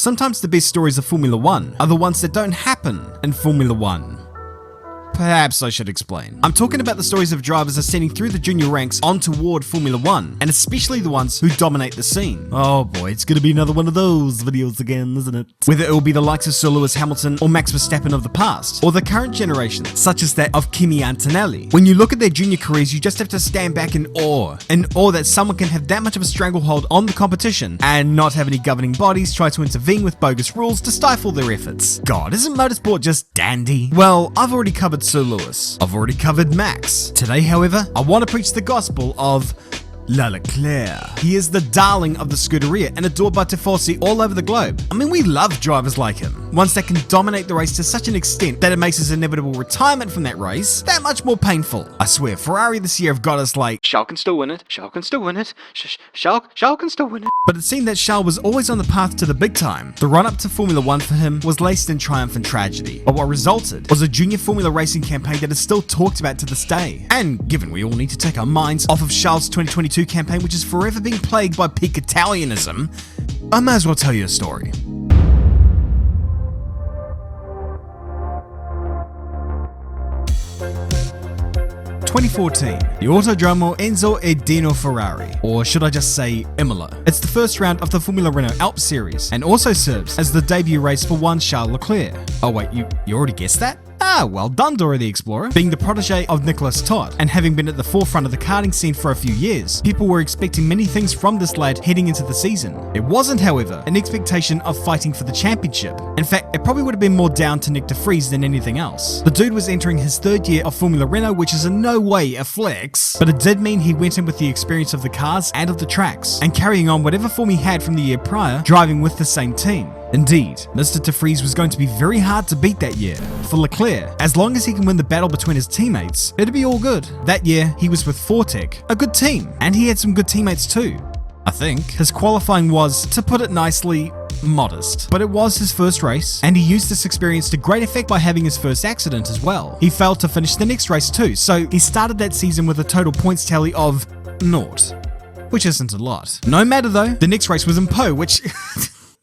sometimes the best stories of Formula One are the ones that don't happen in Formula One. Perhaps I should explain. I'm talking about the stories of drivers ascending through the junior ranks on toward Formula One, and especially the ones who dominate the scene. Oh boy, it's gonna be another one of those videos again, isn't it? Whether it will be the likes of Sir Lewis Hamilton or Max Verstappen of the past, or the current generation, such as that of Kimi Antonelli. When you look at their junior careers, you just have to stand back in awe that someone can have that much of a stranglehold on the competition and not have any governing bodies try to intervene with bogus rules to stifle their efforts. God, isn't motorsport just dandy? Well, I've already covered Sir Lewis. I've already covered Max. Today, however, I want to preach the gospel of Leclerc. He is the darling of the Scuderia and adored by Tifosi all over the globe. I mean, we love drivers like him. Ones that can dominate the race to such an extent that it makes his inevitable retirement from that race that much more painful. I swear, Ferrari this year have got us like, Charles can still win it, Charles can still win it, Charles can still win it. But it seemed that Charles was always on the path to the big time. The run-up to Formula One for him was laced in triumph and tragedy. But what resulted was a junior Formula racing campaign that is still talked about to this day. And given we all need to take our minds off of Charles' 2022 campaign, which is forever being plagued by peak Italianism, I may as well tell you a story. (2014), the Autodromo Enzo e Dino Ferrari, or should I just say Imola. It's the first round of the Formula Renault Alps series, and also serves as the debut race for one Charles Leclerc. Oh wait, you already guessed that? Ah, well done, Dora the Explorer. Being the protege of Nicholas Todt, and having been at the forefront of the karting scene for a few years, people were expecting many things from this lad heading into the season. It wasn't, however, an expectation of fighting for the championship. In fact, it probably would have been more down to Nick de Vries than anything else. The dude was entering his third year of Formula Renault, which is in no way a flex, but it did mean he went in with the experience of the cars and of the tracks, and carrying on whatever form he had from the year prior, driving with the same team. Indeed, Mr. de Vries was going to be very hard to beat that year. For Leclerc, as long as he can win the battle between his teammates, it'd be all good. That year, he was with Fortec, a good team, and he had some good teammates too. I think his qualifying was, to put it nicely, modest. But it was his first race, and he used this experience to great effect by having his first accident as well. He failed to finish the next race too, so he started that season with a total points tally of 0, which isn't a lot. No matter though, the next race was in Po, which...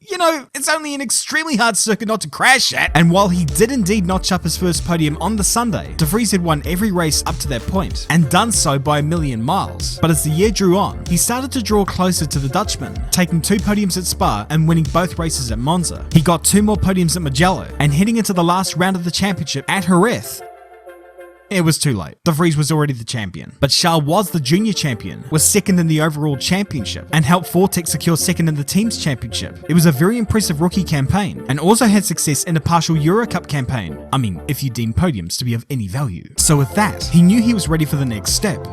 You know, it's only an extremely hard circuit not to crash at. And while he did indeed notch up his first podium on the Sunday, de Vries had won every race up to that point, and done so by a million miles. But as the year drew on, he started to draw closer to the Dutchman, taking 2 podiums at Spa and winning both races at Monza. He got 2 more podiums at Mugello, and heading into the last round of the championship at Jerez, it was too late. De Vries was already the champion. But Charles was the junior champion, was second in the overall championship, and helped Fortec secure second in the team's championship. It was a very impressive rookie campaign, and also had success in a partial Euro Cup campaign. I mean, if you deem podiums to be of any value. So with that, he knew he was ready for the next step.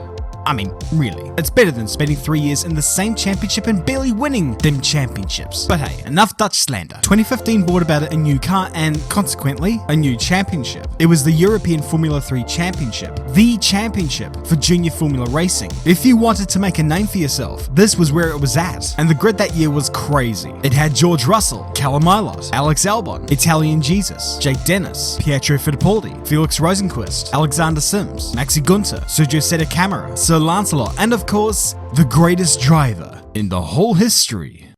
I mean, really, it's better than spending 3 years in the same championship and barely winning them championships. But hey, enough Dutch slander. 2015 brought about a new car and, consequently, a new championship. It was the European Formula 3 Championship, the championship for junior Formula racing. If you wanted to make a name for yourself, this was where it was at. And the grid that year was crazy. It had George Russell, Callum Ilott, Alex Albon, Italian Jesus, Jake Dennis, Pietro Fittipaldi, Felix Rosenqvist, Alexander Sims, Maxi Gunter, Sergio Seta Camara, Sir Lancelot, and of course, the greatest driver in the whole history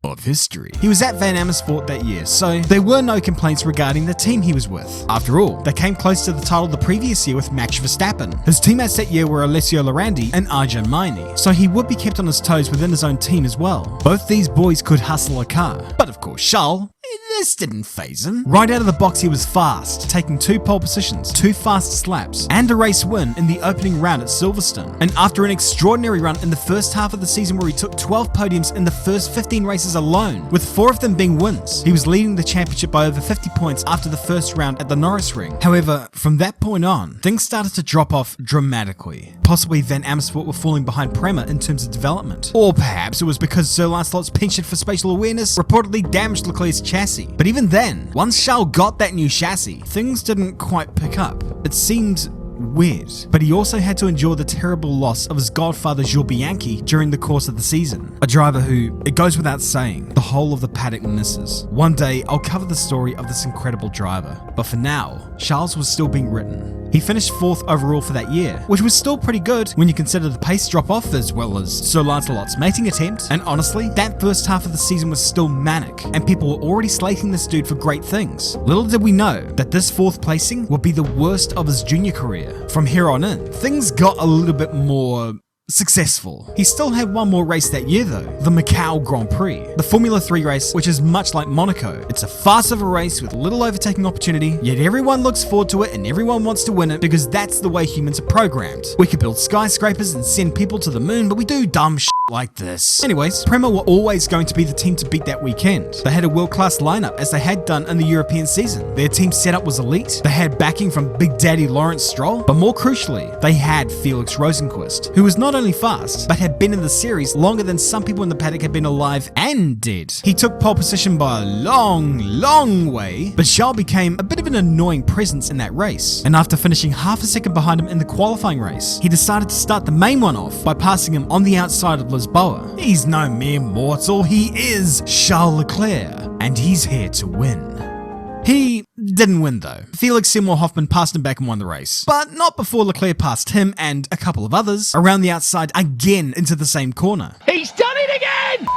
of history. He was at Van Amersfoort that year, so there were no complaints regarding the team he was with. After all, they came close to the title the previous year with Max Verstappen. His teammates that year were Alessio Lorandi and Arjan Maini, so he would be kept on his toes within his own team as well. Both these boys could hustle a car. But of course, Charles, this didn't faze him. Right out of the box, he was fast, taking 2 pole positions, 2 fastest laps, and a race win in the opening round at Silverstone. And after an extraordinary run in the first half of the season where he took 12 podiums in the first 15 races alone, with 4 of them being wins, he was leading the championship by over 50 points after the first round at the Norris Ring. However, from that point on, things started to drop off dramatically. Possibly Van Amersfoort were falling behind Prema in terms of development. Or perhaps it was because Sir Lancelot's penchant for spatial awareness reportedly damaged Leclerc's chassis. But even then, once Charles got that new chassis, things didn't quite pick up. It seemed weird, but he also had to endure the terrible loss of his godfather Jules Bianchi during the course of the season. A driver who, it goes without saying, the whole of the paddock misses. One day, I'll cover the story of this incredible driver, but for now, Charles was still being written. He finished 4th overall for that year, which was still pretty good when you consider the pace drop-off as well as Sir Lancelot's mating attempt, and honestly, that first half of the season was still manic, and people were already slating this dude for great things. Little did we know that this 4th placing would be the worst of his junior career. From here on in, things got a little bit more successful. He still had one more race that year though, the Macau Grand Prix, the Formula 3 race, which is much like Monaco. It's a farce of a race with little overtaking opportunity, yet everyone looks forward to it and everyone wants to win it because that's the way humans are programmed. We could build skyscrapers and send people to the moon, but we do dumb shit like this. Anyways, Prema were always going to be the team to beat that weekend. They had a world-class lineup as they had done in the European season. Their team setup was elite, they had backing from Big Daddy Lawrence Stroll, but more crucially, they had Felix Rosenqvist, who was not only fast, but had been in the series longer than some people in the paddock had been alive and dead. He took pole position by a long way, but Charles became a bit of an annoying presence in that race, and after finishing half a second behind him in the qualifying race, he decided to start the main one off by passing him on the outside of Lisboa. He's no mere mortal, he is Charles Leclerc, and he's here to win. He didn't win though. Felix Seymour Hoffman passed him back and won the race, but not before Leclerc passed him and a couple of others around the outside again into the same corner. He's done it again!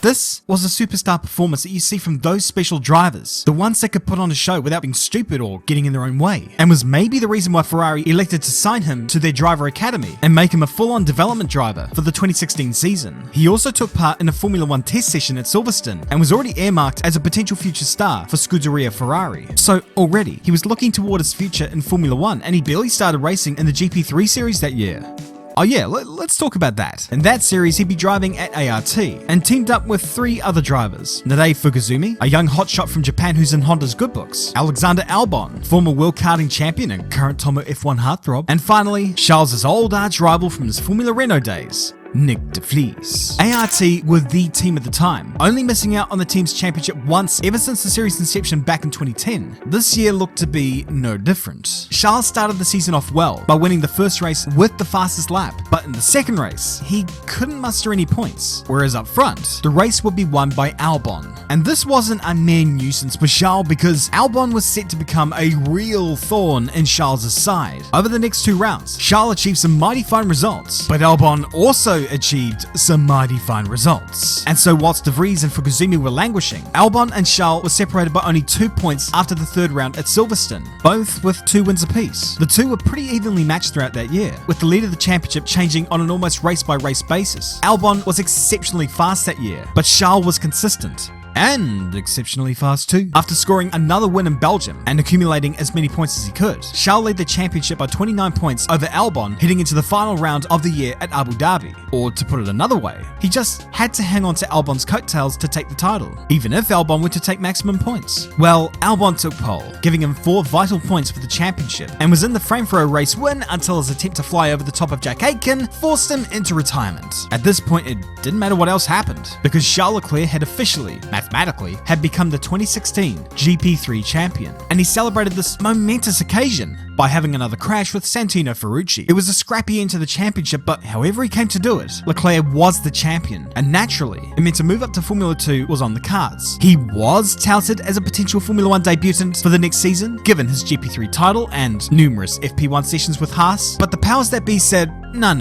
This was a superstar performance that you see from those special drivers, the ones that could put on a show without being stupid or getting in their own way, and was maybe the reason why Ferrari elected to sign him to their driver academy and make him a full-on development driver for the 2016 season. He also took part in a Formula 1 test session at Silverstone and was already earmarked as a potential future star for Scuderia Ferrari. So already, he was looking toward his future in Formula 1 and he barely started racing in the GP3 series that year. Oh yeah, let's talk about that. In that series, he'd be driving at ART and teamed up with 3 other drivers. Nadei Fukuzumi, a young hotshot from Japan who's in Honda's good books, Alexander Albon, former world karting champion and current Tomo F1 heartthrob, and finally, Charles' old arch rival from his Formula Renault days, Nick de Vries. ART were the team at the time, only missing out on the team's championship once ever since the series' inception back in 2010. This year looked to be no different. Charles started the season off well by winning the first race with the fastest lap, but in the second race, he couldn't muster any points, whereas up front, the race would be won by Albon. And this wasn't a mere nuisance for Charles because Albon was set to become a real thorn in Charles' side. Over the next 2 rounds, Charles achieved some mighty fine results, but Albon also achieved some mighty fine results. And so whilst de Vries and Fukuzumi were languishing, Albon and Charles were separated by only 2 points after the 3rd round at Silverstone, both with 2 wins apiece. The two were pretty evenly matched throughout that year, with the lead of the championship changing on an almost race-by-race basis. Albon was exceptionally fast that year, but Charles was consistent. And exceptionally fast too. After scoring another win in Belgium and accumulating as many points as he could, Charles led the championship by 29 points over Albon heading into the final round of the year at Abu Dhabi. Or to put it another way, he just had to hang on to Albon's coattails to take the title, even if Albon were to take maximum points. Well, Albon took pole, giving him 4 vital points for the championship, and was in the frame for a race win until his attempt to fly over the top of Jack Aitken forced him into retirement. At this point, it didn't matter what else happened, because Charles Leclerc had officially, mathematically, had become the 2016 GP3 champion, and he celebrated this momentous occasion by having another crash with Santino Ferrucci. It was a scrappy end to the championship, but however he came to do it, Leclerc was the champion, and naturally, it meant to move up to Formula 2 was on the cards. He was touted as a potential Formula 1 debutant for the next season, given his GP3 title and numerous FP1 sessions with Haas, but the powers that be said, no,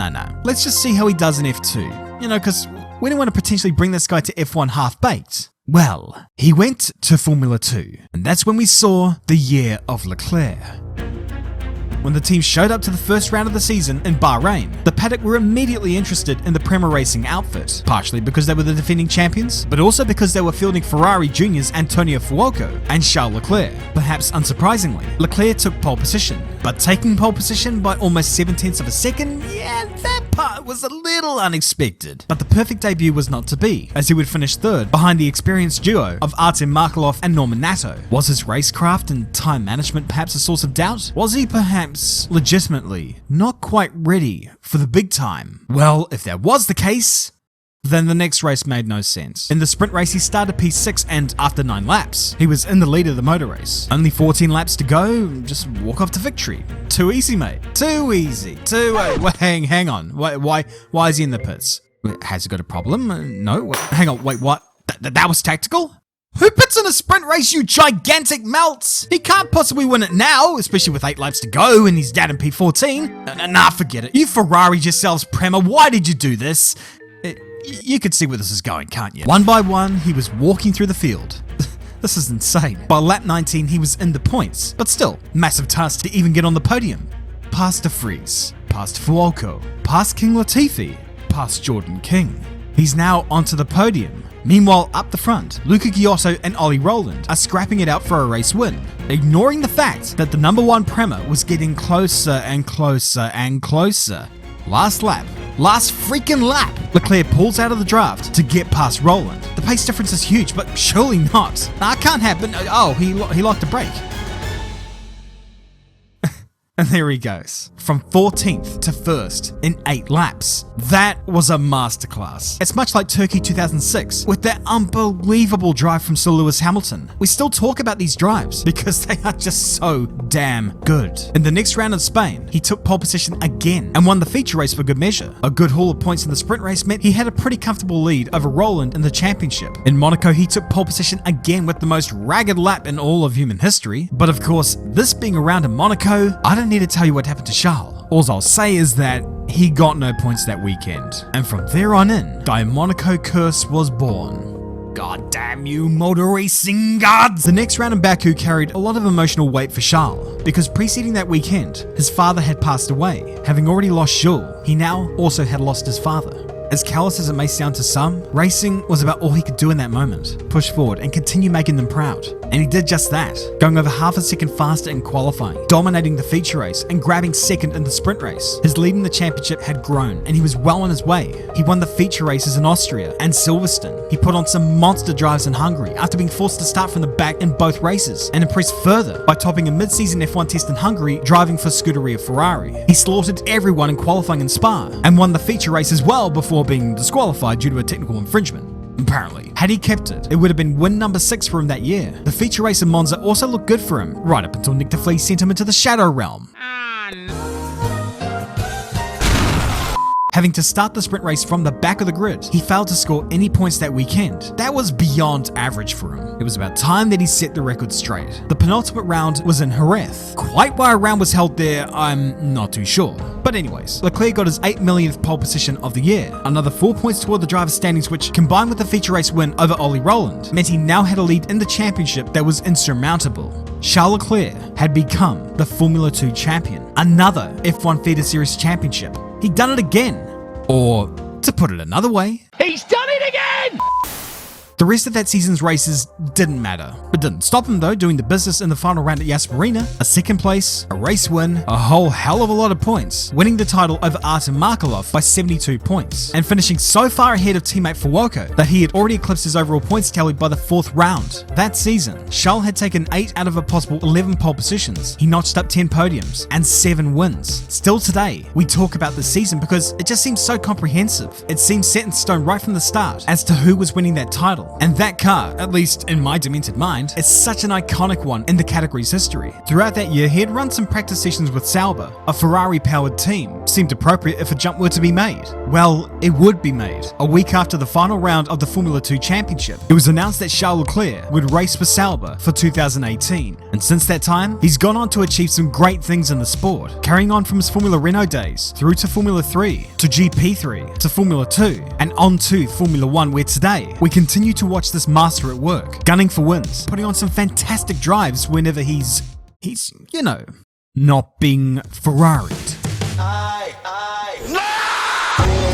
let's just see how he does in F2. You know, because we don't want to potentially bring this guy to F1 half-baked. Well, he went to Formula 2, and that's when we saw the year of Leclerc. When the team showed up to the first round of the season in Bahrain, the paddock were immediately interested in the Prema Racing outfit, partially because they were the defending champions, but also because they were fielding Ferrari Juniors Antonio Fuoco and Charles Leclerc. Perhaps unsurprisingly, Leclerc took pole position, but taking pole position by almost 7/10 of a second, yeah, that part was a little unexpected. But the perfect debut was not to be, as he would finish 3rd behind the experienced duo of Artem Markelov and Norman Nato. Was his racecraft and time management perhaps a source of doubt? Was he perhaps legitimately not quite ready for the big time? Well, if that was the case, Then the next race made no sense. In the sprint race, he started P6 and after 9 laps, he was in the lead of the motor race. Only 14 laps to go, just walk off to victory. Too easy, mate. Too easy. Hang on. Why is he in the pits? Has he got a problem? No? Hang on, wait, what? That was tactical? Who pits in a sprint race, you gigantic melts? He can't possibly win it now, especially with 8 laps to go and he's down in P14. Nah, forget it. You Ferrari'd yourselves, Prema. Why did you do this? You could see where this is going, can't you? One by one, he was walking through the field. This is insane. By lap 19, he was in the points, but still, massive task to even get on the podium. Past De Vries, past Fuoco, past King Latifi, past Jordan King. He's now onto the podium. Meanwhile, up the front, Luca Giotto and Ollie Rowland are scrapping it out for a race win, ignoring the fact that the number 1 Prema was getting closer and closer and closer. Last freaking lap, Leclerc pulls out of the draft to get past Rowland. The pace difference is huge, but surely not. That can't happen. Oh, he locked a brake. And there he goes, from 14th to 1st in 8 laps. That was a masterclass. It's much like Turkey 2006, with that unbelievable drive from Sir Lewis Hamilton. We still talk about these drives because they are just so damn good. In the next round in Spain, he took pole position again and won the feature race for good measure. A good haul of points in the sprint race meant he had a pretty comfortable lead over Rowland in the championship. In Monaco, he took pole position again with the most ragged lap in all of human history. But of course, this being around in Monaco, I don't need to tell you what happened to Charles. All I'll say is that he got no points that weekend. And from there on in, the Monaco curse was born. God damn you, motor racing gods! The next round in Baku carried a lot of emotional weight for Charles, because preceding that weekend, his father had passed away. Having already lost Jules, he now also had lost his father. As callous as it may sound to some, racing was about all he could do in that moment. Push forward and continue making them proud. And he did just that, going over half a second faster in qualifying, dominating the feature race and grabbing second in the sprint race. His lead in the championship had grown and he was well on his way. He won the feature races in Austria and Silverstone. He put on some monster drives in Hungary after being forced to start from the back in both races, and impressed further by topping a mid-season F1 test in Hungary driving for Scuderia Ferrari. He slaughtered everyone in qualifying in Spa and won the feature race as well before being disqualified due to a technical infringement. Apparently. Had he kept it, it would have been win number 6 for him that year. The feature race in Monza also looked good for him, right up until Nick de Vries sent him into the Shadow Realm. Having to start the sprint race from the back of the grid, he failed to score any points that weekend. That was beyond average for him. It was about time that he set the record straight. The penultimate round was in Jerez. Quite why a round was held there, I'm not too sure. But anyways, Leclerc got his 8 millionth pole position of the year. Another 4 points toward the driver's standings, which, combined with the feature race win over Ollie Rowland, meant he now had a lead in the championship that was insurmountable. Charles Leclerc had become the Formula 2 champion. Another F1 Feeder Series championship. He'd done it again. Or, to put it another way, he's done it again! the rest of that season's races didn't matter. It didn't stop him though doing the business in the final round at Yas Marina, a second place, a race win, a whole hell of a lot of points, winning the title over Artem Markelov by 72 points, and finishing so far ahead of teammate Fuoco that he had already eclipsed his overall points tally by the 4th round. That season, Charles had taken 8 out of a possible 11 pole positions. He notched up 10 podiums and 7 wins. Still today, we talk about this season because it just seems so comprehensive. It seems set in stone right from the start as to who was winning that title. And that car, at least in my demented mind, is such an iconic one in the category's history. Throughout that year, he had run some practice sessions with Sauber, a Ferrari-powered team. Seemed appropriate if a jump were to be made. Well, it would be made. A week after the final round of the Formula 2 Championship, it was announced that Charles Leclerc would race for Sauber for 2018. And since that time, he's gone on to achieve some great things in the sport, carrying on from his Formula Renault days, through to Formula 3, to GP3, to Formula 2, and on to Formula 1, where today, we continue to watch this master at work, gunning for wins, putting on some fantastic drives whenever he's, you know, not being Ferrari'd.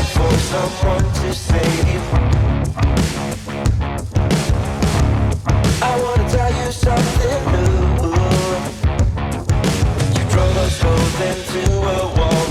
For someone to save. I wanna tell you something new. You drove us both into a wall.